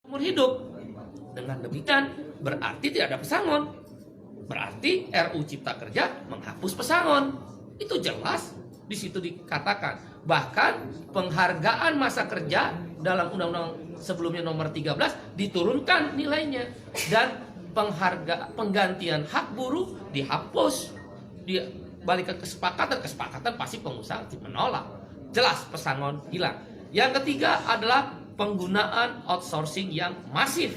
umur hidup. Dengan demikian berarti tidak ada pesangon. Berarti RUU Cipta Kerja menghapus pesangon. Itu jelas di situ dikatakan. Bahkan penghargaan masa kerja dalam undang-undang sebelumnya nomor 13 diturunkan nilainya, dan penggantian hak buruh dihapus. Balik ke kesepakatan pasti pengusaha menolak. Jelas pesangon hilang. Yang ketiga adalah penggunaan outsourcing yang masif.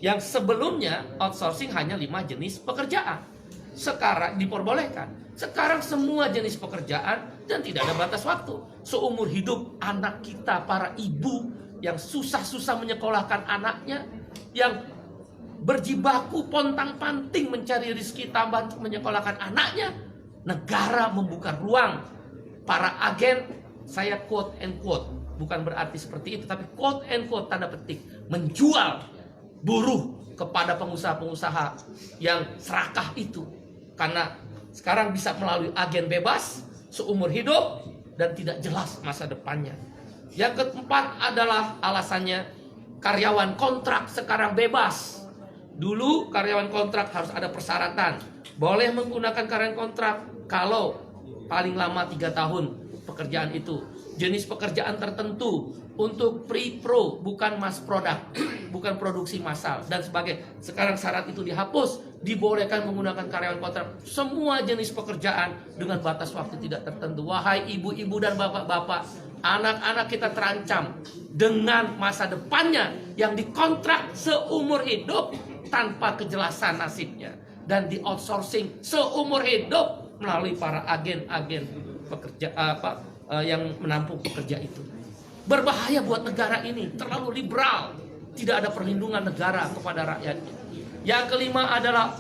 Yang sebelumnya outsourcing hanya 5 jenis pekerjaan, sekarang diperbolehkan. Sekarang semua jenis pekerjaan dan tidak ada batas waktu. Seumur hidup anak kita, para ibu yang susah-susah menyekolahkan anaknya, yang berjibaku pontang-panting mencari rezeki tambah untuk menyekolahkan anaknya, negara membuka ruang. Para agen, saya quote and quote, bukan berarti seperti itu, tapi quote and quote tanda petik, menjual buruh kepada pengusaha-pengusaha yang serakah itu. Karena sekarang bisa melalui agen bebas seumur hidup dan tidak jelas masa depannya. Yang keempat adalah alasannya karyawan kontrak sekarang bebas. Dulu karyawan kontrak harus ada persyaratan. Boleh menggunakan karyawan kontrak kalau paling lama 3 tahun pekerjaan itu. Jenis pekerjaan tertentu, untuk pre-pro, bukan mass product, bukan produksi massal dan sebagainya. Sekarang syarat itu dihapus, dibolehkan menggunakan karyawan kontrak semua jenis pekerjaan dengan batas waktu tidak tertentu. Wahai ibu-ibu dan bapak-bapak, anak-anak kita terancam dengan masa depannya yang dikontrak seumur hidup tanpa kejelasan nasibnya, dan di outsourcing seumur hidup melalui para agen-agen pekerja yang menampung pekerja itu. Berbahaya buat negara ini, terlalu liberal, tidak ada perlindungan negara kepada rakyatnya. Yang kelima adalah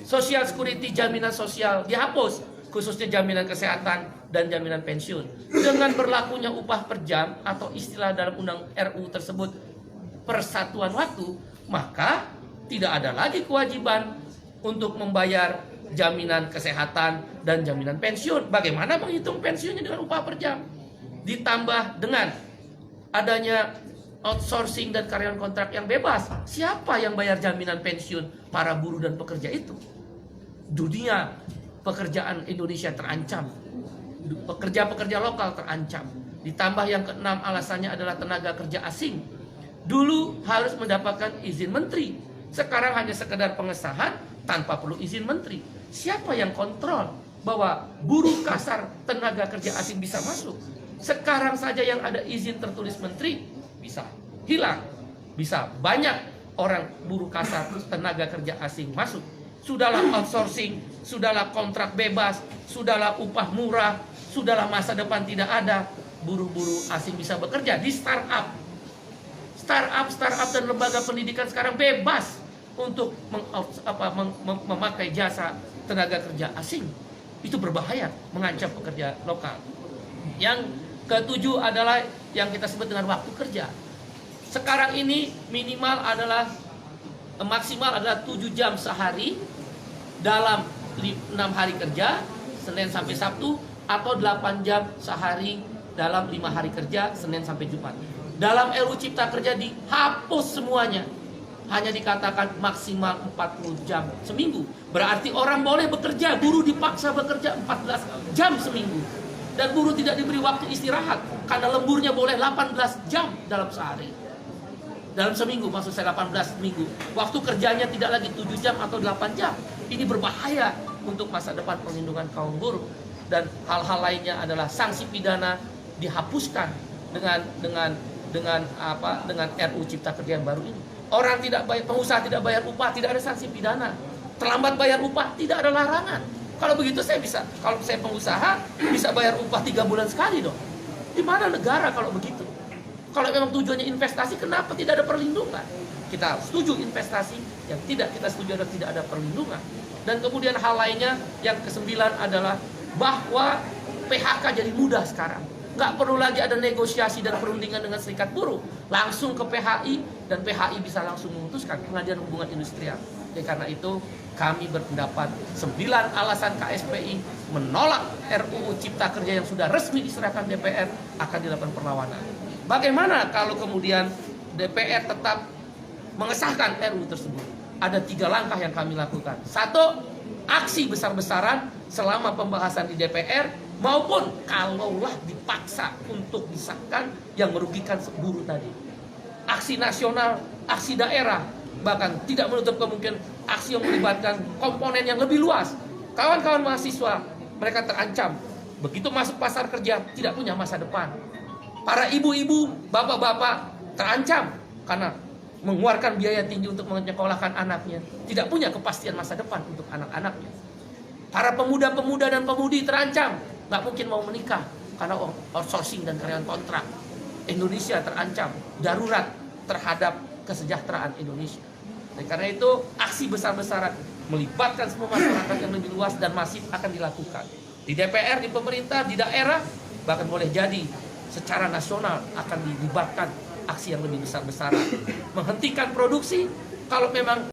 social security, jaminan sosial dihapus, khususnya jaminan kesehatan dan jaminan pensiun. Dengan berlakunya upah per jam atau istilah dalam undang RU tersebut persatuan waktu, maka tidak ada lagi kewajiban untuk membayar jaminan kesehatan dan jaminan pensiun. Bagaimana menghitung pensiunnya dengan upah per jam? Ditambah dengan adanya outsourcing dan karyawan kontrak yang bebas, siapa yang bayar jaminan pensiun para buruh dan pekerja itu? Dunia pekerjaan Indonesia terancam, pekerja-pekerja lokal terancam. Ditambah yang keenam alasannya adalah tenaga kerja asing. Dulu harus mendapatkan izin menteri, sekarang hanya sekedar pengesahan tanpa perlu izin menteri. Siapa yang kontrol bahwa buruh kasar tenaga kerja asing bisa masuk? Sekarang saja yang ada izin tertulis menteri bisa hilang, bisa banyak orang buruh kasar tenaga kerja asing masuk. Sudahlah outsourcing, sudahlah kontrak bebas, sudahlah upah murah, sudahlah masa depan tidak ada, buruh-buruh asing bisa bekerja di startup dan lembaga pendidikan sekarang bebas untuk memakai jasa tenaga kerja asing. Itu berbahaya, mengancam pekerja lokal. Yang ketujuh adalah yang kita sebut dengan waktu kerja. Sekarang ini maksimal adalah 7 jam sehari dalam 6 hari kerja, Senin sampai Sabtu, atau 8 jam sehari dalam 5 hari kerja, Senin sampai Jumat. Dalam RUU Cipta Kerja dihapus semuanya. Hanya dikatakan maksimal 40 jam seminggu. Berarti orang boleh bekerja, buruh dipaksa bekerja 14 jam seminggu. Dan buruh tidak diberi waktu istirahat, karena lemburnya boleh 18 jam dalam sehari. Dalam seminggu, maksud saya 18 minggu. Waktu kerjanya tidak lagi 7 jam atau 8 jam. Ini berbahaya untuk masa depan perlindungan kaum buruh. Dan hal-hal lainnya adalah sanksi pidana dihapuskan dengan RUU Cipta Kerja yang baru ini. Orang tidak bayar, pengusaha tidak bayar upah, tidak ada sanksi pidana. Terlambat bayar upah, tidak ada larangan. Kalau begitu kalau saya pengusaha bisa bayar upah 3 bulan sekali dong. Di mana negara kalau begitu? Kalau memang tujuannya investasi, kenapa tidak ada perlindungan? Kita setuju investasi, yang tidak kita setuju adalah tidak ada perlindungan. Dan kemudian hal lainnya yang kesembilan adalah bahwa PHK jadi mudah sekarang. Nggak perlu lagi ada negosiasi dan perundingan dengan serikat buruh. Langsung ke PHI, dan PHI bisa langsung memutuskan Pengadilan Hubungan Industrial. Karena itu kami berpendapat 9 alasan KSPI menolak RUU Cipta Kerja yang sudah resmi diserahkan DPR akan dilakukan perlawanan. Bagaimana kalau kemudian DPR tetap mengesahkan RUU tersebut? Ada 3 langkah yang kami lakukan. 1, aksi besar-besaran selama pembahasan di DPR, maupun kalaulah dipaksa untuk disahkan yang merugikan buruh tadi. Aksi nasional, aksi daerah, bahkan tidak menutup kemungkinan aksi yang melibatkan komponen yang lebih luas. Kawan-kawan mahasiswa, mereka terancam. Begitu masuk pasar kerja, tidak punya masa depan. Para ibu-ibu, bapak-bapak terancam karena mengeluarkan biaya tinggi untuk menyekolahkan anaknya, tidak punya kepastian masa depan untuk anak-anaknya. Para pemuda-pemuda dan pemudi terancam, nggak mungkin mau menikah karena outsourcing dan karyawan kontrak. Indonesia terancam, darurat terhadap kesejahteraan Indonesia. Dan karena itu aksi besar-besaran melibatkan semua masyarakat yang lebih luas dan masif akan dilakukan. Di DPR, di pemerintah, di daerah, bahkan boleh jadi secara nasional akan dilibatkan aksi yang lebih besar-besaran. Menghentikan produksi kalau memang